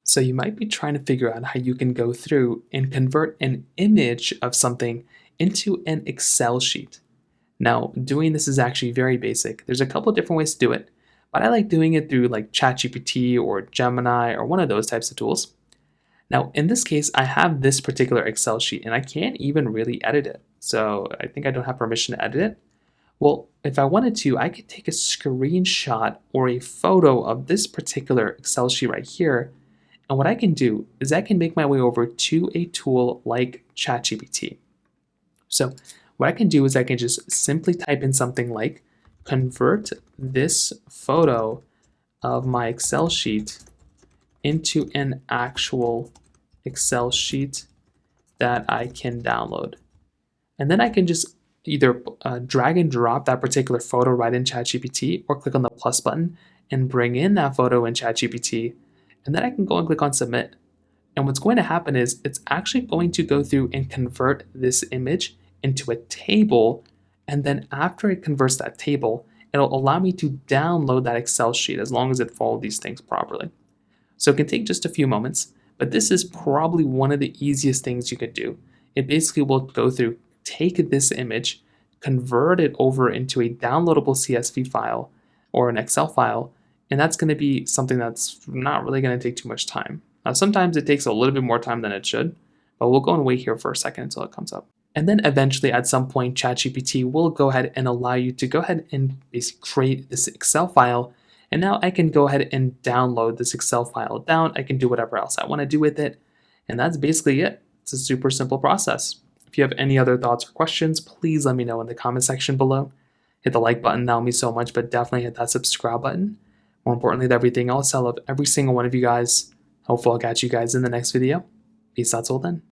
So you might be trying to figure out how you can go through and convert an image of something into an Excel sheet. Now, doing this is actually very basic. There's a couple different ways to do it, but I like doing it through like ChatGPT or Gemini or one of those types of tools. Now, in this case, I have this particular Excel sheet and I can't even really edit it. So I think I don't have permission to edit it. Well, if I wanted to, I could take a screenshot or a photo of this particular Excel sheet right here. And what I can do is I can make my way over to a tool like ChatGPT. So what I can do is I can just simply type in something like convert this photo of my Excel sheet into an actual Excel sheet that I can download. And then I can just either drag and drop that particular photo right in ChatGPT or click on the plus button and bring in that photo in ChatGPT. And then I can go and click on submit. And what's going to happen is it's actually going to go through and convert this image into a table. And then after it converts that table, it'll allow me to download that Excel sheet as long as it follows these things properly. So it can take just a few moments, but this is probably one of the easiest things you could do. It basically will go through, take this image, convert it over into a downloadable CSV file or an Excel file, and that's going to be something that's not really going to take too much time. Now, sometimes it takes a little bit more time than it should, but we'll go and wait here for a second until it comes up. And then eventually at some point, ChatGPT will go ahead and allow you to go ahead and basically create this Excel file. And now I can go ahead and download this Excel file down. I can do whatever else I want to do with it. And that's basically it. It's a super simple process. If you have any other thoughts or questions, please let me know in the comment section below. Hit the like button, that would mean so much, but definitely hit that subscribe button. More importantly than everything else, I love every single one of you guys. Hopefully I'll catch you guys in the next video. Peace out till then.